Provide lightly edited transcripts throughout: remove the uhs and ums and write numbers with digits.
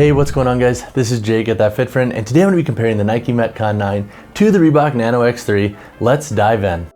Hey, what's going on guys? This is Jake at That Fit Friend, and today I'm going to be comparing the Nike Metcon 9 to the Reebok Nano X3. Let's dive in.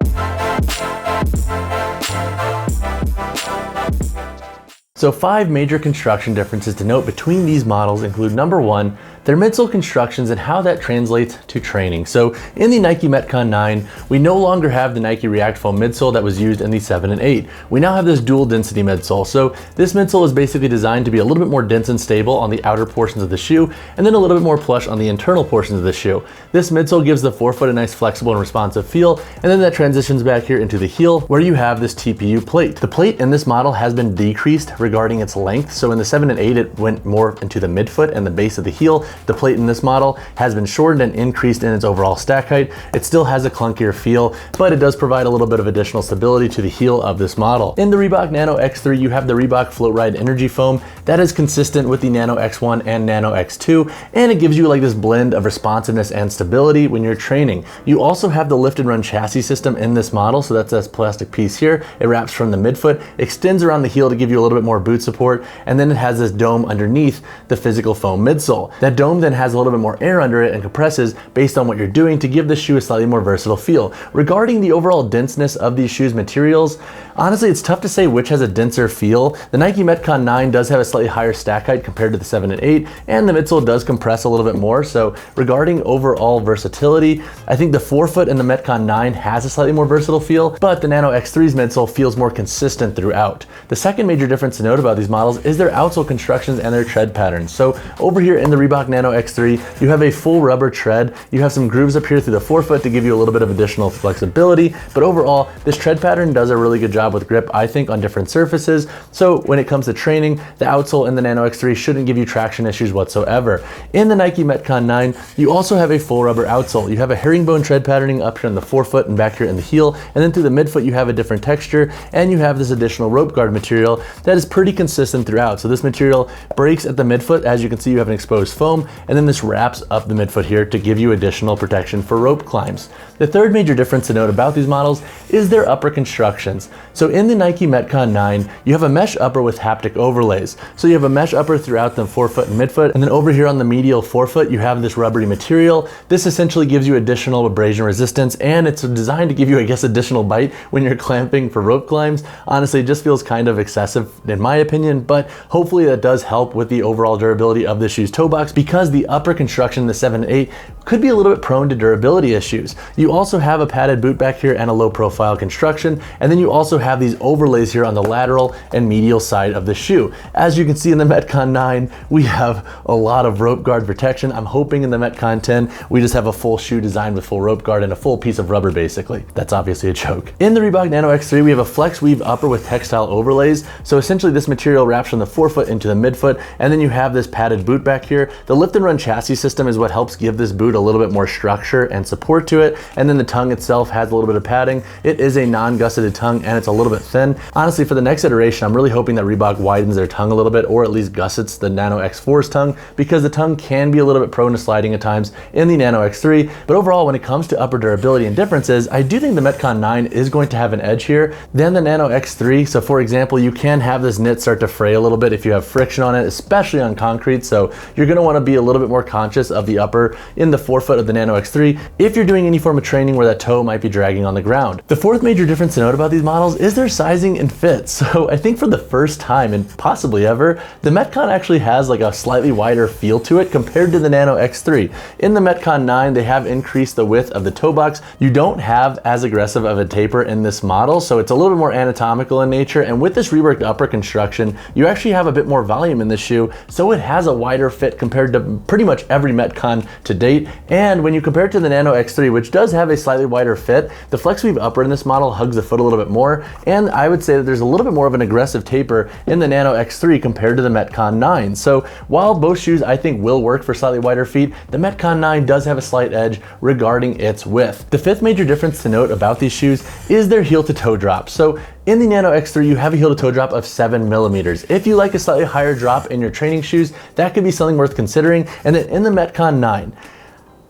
So 5 major construction differences to note between these models include number 1, their midsole constructions and how that translates to training. So in the Nike Metcon 9, we no longer have the Nike React Foam midsole that was used in the 7 and 8. We now have this dual density midsole. So this midsole is basically designed to be a little bit more dense and stable on the outer portions of the shoe, and then a little bit more plush on the internal portions of the shoe. This midsole gives the forefoot a nice flexible and responsive feel, and then that transitions back here into the heel where you have this TPU plate. The plate in this model has been decreased regarding its length. So in the 7 and 8, it went more into the midfoot and the base of the heel. The plate in this model has been shortened and increased in its overall stack height. It still has a clunkier feel, but it does provide a little bit of additional stability to the heel of this model. In the Reebok Nano X3, you have the Reebok Float Ride Energy Foam that is consistent with the Nano X1 and Nano X2, and it gives you like this blend of responsiveness and stability when you're training. You also have the lift and run chassis system in this model, so that's this plastic piece here. It wraps from the midfoot, extends around the heel to give you a little bit more boot support, and then it has this dome underneath the physical foam midsole. That dome then has a little bit more air under it and compresses based on what you're doing to give the shoe a slightly more versatile feel. Regarding the overall denseness of these shoes materials, honestly, it's tough to say which has a denser feel. The Nike Metcon 9 does have a slightly higher stack height compared to the 7 and 8, and the midsole does compress a little bit more. So regarding overall versatility, I think the forefoot in the Metcon 9 has a slightly more versatile feel, but the Nano X3's midsole feels more consistent throughout. The second major difference to note about these models is their outsole constructions and their tread patterns. So over here in the Reebok Nano X3, you have a full rubber tread. You have some grooves up here through the forefoot to give you a little bit of additional flexibility, but overall, this tread pattern does a really good job with grip, I think, on different surfaces. So when it comes to training, the outsole in the Nano X3 shouldn't give you traction issues whatsoever. In the Nike Metcon 9, you also have a full rubber outsole. You have a herringbone tread patterning up here in the forefoot and back here in the heel, and then through the midfoot you have a different texture, and you have this additional rope guard material that is pretty consistent throughout. So this material breaks at the midfoot. As you can see, you have an exposed foam, and then this wraps up the midfoot here to give you additional protection for rope climbs. The third major difference to note about these models is their upper constructions. So in the Nike Metcon 9, you have a mesh upper with haptic overlays. So you have a mesh upper throughout the forefoot and midfoot, and then over here on the medial forefoot, you have this rubbery material. This essentially gives you additional abrasion resistance, and it's designed to give you, I guess, additional bite when you're clamping for rope climbs. Honestly, it just feels kind of excessive in my opinion, but hopefully that does help with the overall durability of the shoe's toe box, because the upper construction in the 7 and 8 could be a little bit prone to durability issues. You also have a padded boot back here and a low profile construction, and then you also have these overlays here on the lateral and medial side of the shoe. As you can see in the Metcon 9, we have a lot of rope guard protection. I'm hoping in the Metcon 10, we just have a full shoe designed with full rope guard and a full piece of rubber basically. That's obviously a joke. In the Reebok Nano X3, we have a flex weave upper with textile overlays. So essentially this material wraps from the forefoot into the midfoot, and then you have this padded boot back here. The lift and run chassis system is what helps give this boot a little bit more structure and support to it, and then the tongue itself has a little bit of padding. It is a non-gusseted tongue and it's a little bit thin. Honestly, for the next iteration, I'm really hoping that Reebok widens their tongue a little bit, or at least gussets the Nano X4's tongue, because the tongue can be a little bit prone to sliding at times in the Nano X3. But overall, when it comes to upper durability and differences, I do think the Metcon 9 is going to have an edge here than the Nano X3. So for example, you can have this knit start to fray a little bit if you have friction on it, especially on concrete. So you're going to want to be a little bit more conscious of the upper in the forefoot of the Nano X3 if you're doing any form of training where that toe might be dragging on the ground. The fourth major difference to note about these models is their sizing and fit. So I think for the first time and possibly ever, the Metcon actually has like a slightly wider feel to it compared to the Nano X3. In the Metcon 9, they have increased the width of the toe box. You don't have as aggressive of a taper in this model, so it's a little bit more anatomical in nature, and with this reworked upper construction, you actually have a bit more volume in the shoe, so it has a wider fit compared to pretty much every Metcon to date. And when you compare it to the Nano X3, which does have a slightly wider fit, the flex weave upper in this model hugs the foot a little bit more, and I would say that there's a little bit more of an aggressive taper in the Nano X3 compared to the Metcon 9. So while both shoes I think will work for slightly wider feet, the Metcon 9 does have a slight edge regarding its width. The fifth major difference to note about these shoes is their heel to toe drop. So in the Nano X3, you have a heel to toe drop of 7 millimeters. If you like a slightly higher drop in your training shoes, that could be something worth considering. And then in the Metcon 9,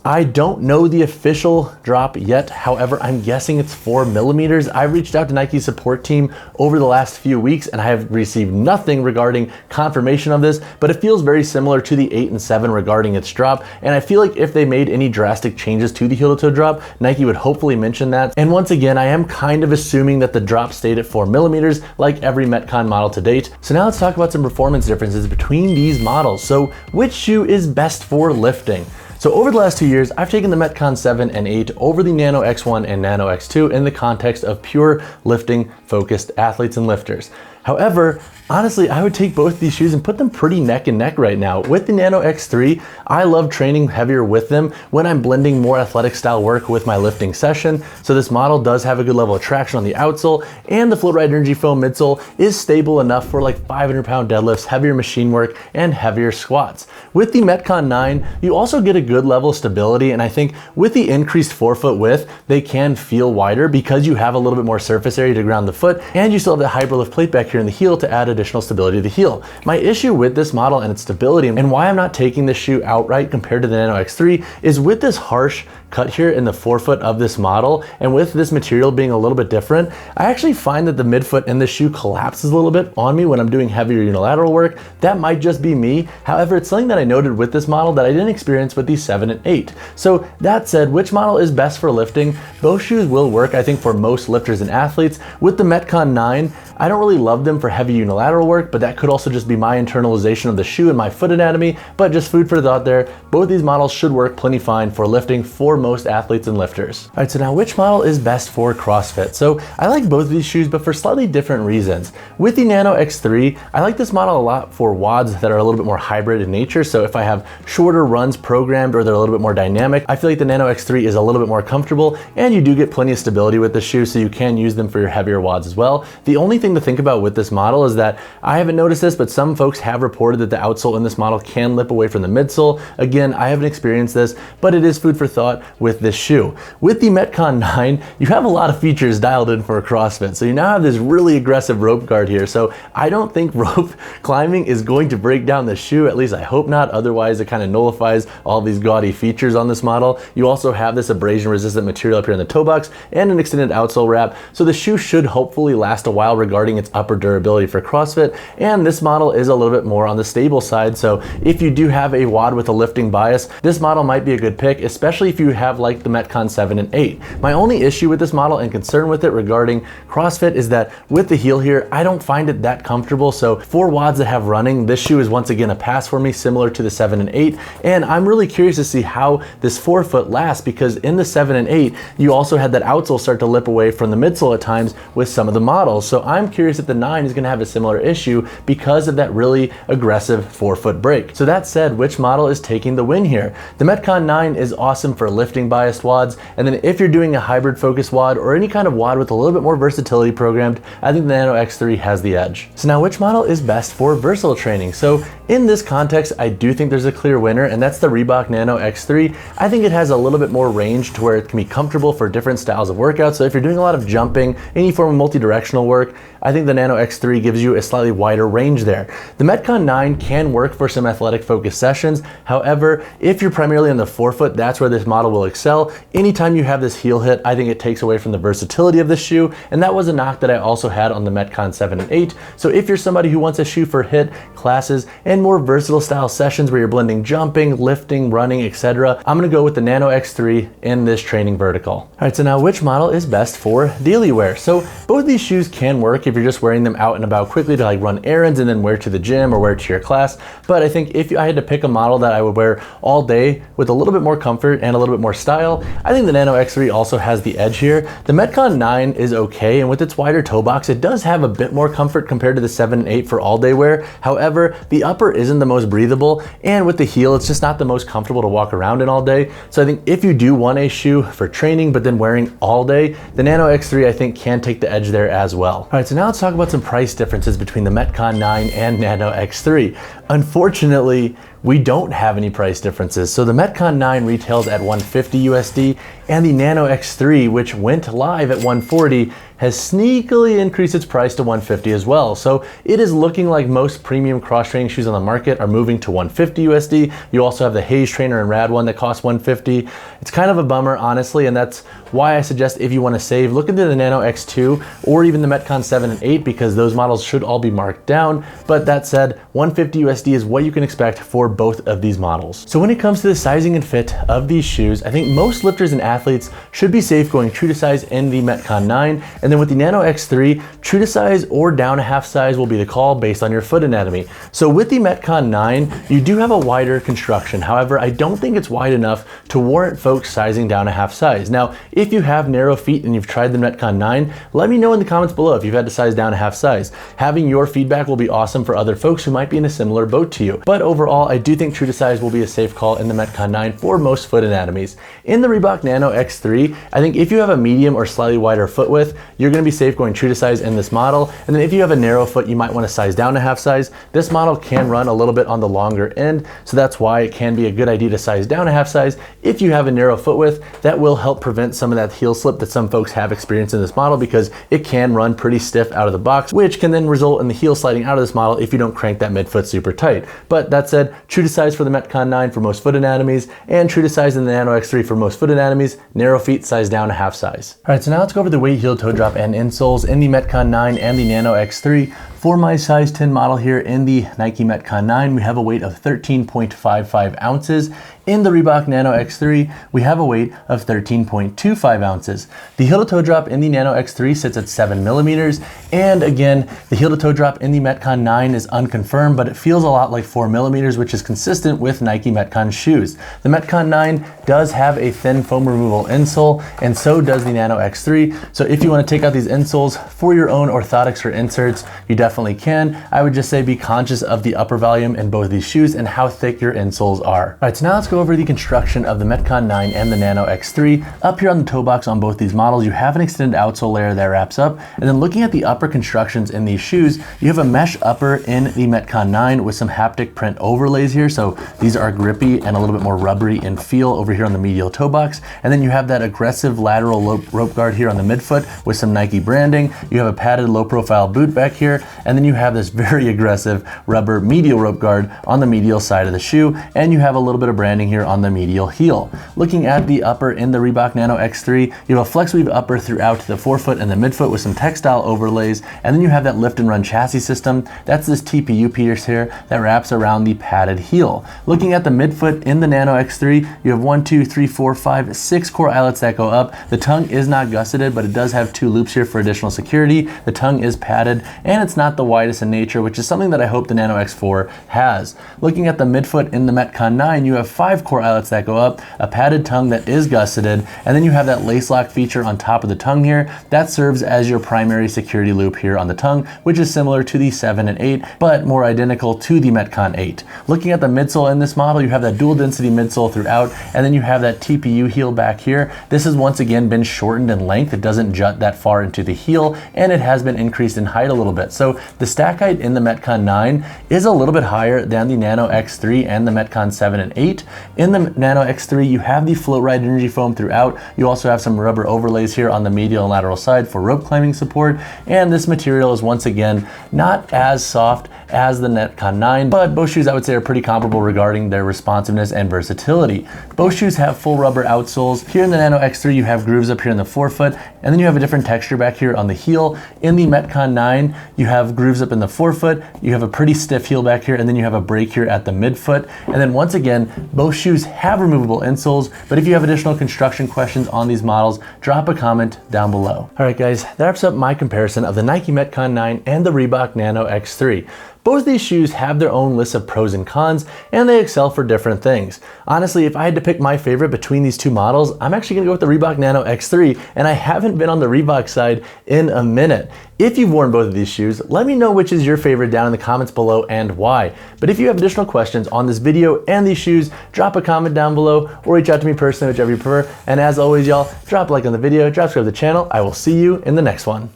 I don't know the official drop yet. However, I'm guessing it's 4 millimeters. I reached out to Nike's support team over the last few weeks and I have received nothing regarding confirmation of this, but it feels very similar to the 8 and 7 regarding its drop. And I feel like if they made any drastic changes to the heel to toe drop, Nike would hopefully mention that. And once again, I am kind of assuming that the drop stayed at 4 millimeters like every Metcon model to date. So now let's talk about some performance differences between these models. So which shoe is best for lifting? So over the last 2 years, I've taken the Metcon 7 and 8 over the Nano X1 and Nano X2 in the context of pure lifting focused athletes and lifters. However, honestly, I would take both these shoes and put them pretty neck and neck right now. With the Nano X3, I love training heavier with them when I'm blending more athletic style work with my lifting session. So this model does have a good level of traction on the outsole, and the Float Ride Energy Foam midsole is stable enough for like 500-pound deadlifts, heavier machine work, and heavier squats. With the Metcon 9, you also get a good level of stability, and I think with the increased forefoot width, they can feel wider because you have a little bit more surface area to ground the foot, and you still have the hyperlift plate back here in the heel to add additional stability to the heel. My issue with this model and its stability, and why I'm not taking this shoe outright compared to the Nano X3, is with this harsh cut here in the forefoot of this model, and with this material being a little bit different, I actually find that the midfoot in this shoe collapses a little bit on me when I'm doing heavier unilateral work. That might just be me. However, it's something that I noted with this model that I didn't experience with the 7 and 8. So that said, which model is best for lifting? Both shoes will work, I think, for most lifters and athletes. With the Metcon 9, I don't really love them for heavy unilateral work, but that could also just be my internalization of the shoe and my foot anatomy, but just food for thought there. Both these models should work plenty fine for lifting for most athletes and lifters. All right, so now which model is best for CrossFit? So I like both of these shoes, but for slightly different reasons. With the Nano X3, I like this model a lot for WODs that are a little bit more hybrid in nature. So if I have shorter runs programmed or they're a little bit more dynamic, I feel like the Nano X3 is a little bit more comfortable, and you do get plenty of stability with the shoe, so you can use them for your heavier WODs as well. The only thing to think about with this model is that I haven't noticed this, but some folks have reported that the outsole in this model can lip away from the midsole. Again, I haven't experienced this, but it is food for thought with this shoe. With the Metcon 9, you have a lot of features dialed in for a CrossFit. So you now have this really aggressive rope guard here. So I don't think rope climbing is going to break down the shoe, at least I hope not. Otherwise, it kind of nullifies all these gaudy features on this model. You also have this abrasion resistant material up here in the toe box and an extended outsole wrap. So the shoe should hopefully last a while regarding its upper durability for CrossFit. And this model is a little bit more on the stable side. So if you do have a WOD with a lifting bias, this model might be a good pick, especially if you have like the Metcon 7 and 8. My only issue with this model and concern with it regarding CrossFit is that with the heel here, I don't find it that comfortable. So for WODs that have running, this shoe is once again a pass for me, similar to the 7 and 8. And I'm really curious to see how this forefoot lasts, because in the 7 and 8, you also had that outsole start to lip away from the midsole at times with some of the models. So I'm curious if the 9 is going to have a similar issue because of that really aggressive forefoot break. So that said, which model is taking the win here? The Metcon 9 is awesome for lifting biased WODs, and then if you're doing a hybrid focus WOD or any kind of WOD with a little bit more versatility programmed, I think the Nano X3 has the edge. So now which model is best for versatile training? So in this context, I do think there's a clear winner, and that's the Reebok Nano X3. I think it has a little bit more range to where it can be comfortable for different styles of workouts. So if you're doing a lot of jumping, any form of multi-directional work, I think the Nano X3 gives you a slightly wider range there. The Metcon 9 can work for some athletic focused sessions. However, if you're primarily on the forefoot, that's where this model will excel. Anytime you have this heel hit, I think it takes away from the versatility of the shoe, and that was a knock that I also had on the Metcon 7 and 8. So if you're somebody who wants a shoe for HIIT classes and more versatile style sessions where you're blending jumping, lifting, running, etc., I'm gonna go with the Nano X3 in this training vertical. All right, so now which model is best for daily wear? So both these shoes can work if you're just wearing them out and about quickly to like run errands and then wear to the gym or wear to your class. But I think if I had to pick a model that I would wear all day with a little bit more comfort and a little bit more style, I think the Nano X3 also has the edge here. The Metcon 9 is okay, and with its wider toe box, it does have a bit more comfort compared to the 7 and 8 for all day wear. However, the upper isn't the most breathable, and with the heel, it's just not the most comfortable to walk around in all day. So I think if you do want a shoe for training, but then wearing all day, the Nano X3 I think can take the edge there as well. All right, so now let's talk about some price differences between the Metcon 9 and Nano X3. Unfortunately, we don't have any price differences. So the Metcon 9 retails at $150 USD, and the Nano X3, which went live at $140, has sneakily increased its price to $150 as well. So it is looking like most premium cross-training shoes on the market are moving to $150 USD. You also have the Haze Trainer and Rad one that costs $150. It's kind of a bummer, honestly, and that's why I suggest if you want to save, look into the Nano X2 or even the Metcon 7 and 8, because those models should all be marked down. But that said, $150 USD is what you can expect for both of these models. So when it comes to the sizing and fit of these shoes, I think most lifters and athletes should be safe going true to size in the Metcon 9. And then with the Nano X3, true to size or down a half size will be the call based on your foot anatomy. So with the Metcon 9, you do have a wider construction. However, I don't think it's wide enough to warrant folks sizing down a half size. Now, if you have narrow feet and you've tried the Metcon 9, let me know in the comments below if you've had to size down a half size. Having your feedback will be awesome for other folks who might be in a similar boat to you. But overall, I do think true to size will be a safe call in the Metcon 9 for most foot anatomies. In the Reebok Nano X3, I think if you have a medium or slightly wider foot width, you're going to be safe going true to size in this model. And then if you have a narrow foot, you might want to size down a half size. This model can run a little bit on the longer end, so that's why it can be a good idea to size down a half size if you have a narrow foot width. That will help prevent some of that heel slip that some folks have experienced in this model, because it can run pretty stiff out of the box, which can then result in the heel sliding out of this model if you don't crank that midfoot super tight. But that said, true to size for the Metcon 9 for most foot anatomies, and true to size in the Nano X3 for most foot anatomies, narrow feet size down a half size. All right, so now let's go over the weight, heel, toe drop, and insoles in the Metcon 9 and the Nano X3. For my size 10 model here in the Nike Metcon 9, we have a weight of 13.55 ounces. In the Reebok Nano X3, we have a weight of 13.25 ounces. The heel to toe drop in the Nano X3 sits at 7 millimeters. And again, the heel to toe drop in the Metcon 9 is unconfirmed, but it feels a lot like 4 millimeters, which is consistent with Nike Metcon shoes. The Metcon 9 does have a thin foam removal insole, and so does the Nano X3. So if you want to take out these insoles for your own orthotics or inserts, you definitely can. I would just say be conscious of the upper volume in both these shoes and how thick your insoles are. All right, so now let's go over the construction of the Metcon 9 and the Nano X3. Up here on the toe box on both these models, you have an extended outsole layer that wraps up. And then looking at the upper constructions in these shoes, you have a mesh upper in the Metcon 9 with some haptic print overlays here. So these are grippy and a little bit more rubbery in feel over here on the medial toe box. And then you have that aggressive lateral rope guard here on the midfoot with some Nike branding. You have a padded low profile boot back here. And then you have this very aggressive rubber medial rope guard on the medial side of the shoe. And you have a little bit of branding here on the medial heel. Looking at the upper in the Reebok Nano X3, you have a flex weave upper throughout the forefoot and the midfoot with some textile overlays, and then you have that lift and run chassis system. That's this TPU piece here that wraps around the padded heel. Looking at the midfoot in the Nano X3, you have 1, 2, 3, 4, 5, 6 core eyelets that go up. The tongue is not gusseted, but it does have 2 loops here for additional security. The tongue is padded, and it's not the widest in nature, which is something that I hope the Nano X4 has. Looking at the midfoot in the Metcon 9, you have 5 core eyelets that go up, a padded tongue that is gusseted, and then you have that lace lock feature on top of the tongue here. That serves as your primary security loop here on the tongue, which is similar to the 7 and 8, but more identical to the Metcon 8. Looking at the midsole in this model, you have that dual density midsole throughout, and then you have that TPU heel back here. This has once again been shortened in length. It doesn't jut that far into the heel, and it has been increased in height a little bit. So the stack height in the Metcon 9 is a little bit higher than the Nano X3 and the Metcon 7 and 8. In the Nano X3, you have the float ride energy foam throughout. You also have some rubber overlays here on the medial and lateral side for rope climbing support. And this material is once again not as soft as the Metcon 9, but both shoes I would say are pretty comparable regarding their responsiveness and versatility. Both shoes have full rubber outsoles. Here in the Nano X3, you have grooves up here in the forefoot, and then you have a different texture back here on the heel. In the Metcon 9, you have grooves up in the forefoot, you have a pretty stiff heel back here, and then you have a break here at the midfoot. And then once again, both shoes have removable insoles, but if you have additional construction questions on these models, drop a comment down below. All right guys, that wraps up my comparison of the Nike Metcon 9 and the Reebok Nano X3. Both these shoes have their own list of pros and cons, and they excel for different things. Honestly, if I had to pick my favorite between these two models, I'm actually gonna go with the Reebok Nano X3, and I haven't been on the Reebok side in a minute. If you've worn both of these shoes, let me know which is your favorite down in the comments below and why. But if you have additional questions on this video and these shoes, drop a comment down below or reach out to me personally, whichever you prefer. And as always, y'all, drop a like on the video, drop subscribe to the channel. I will see you in the next one.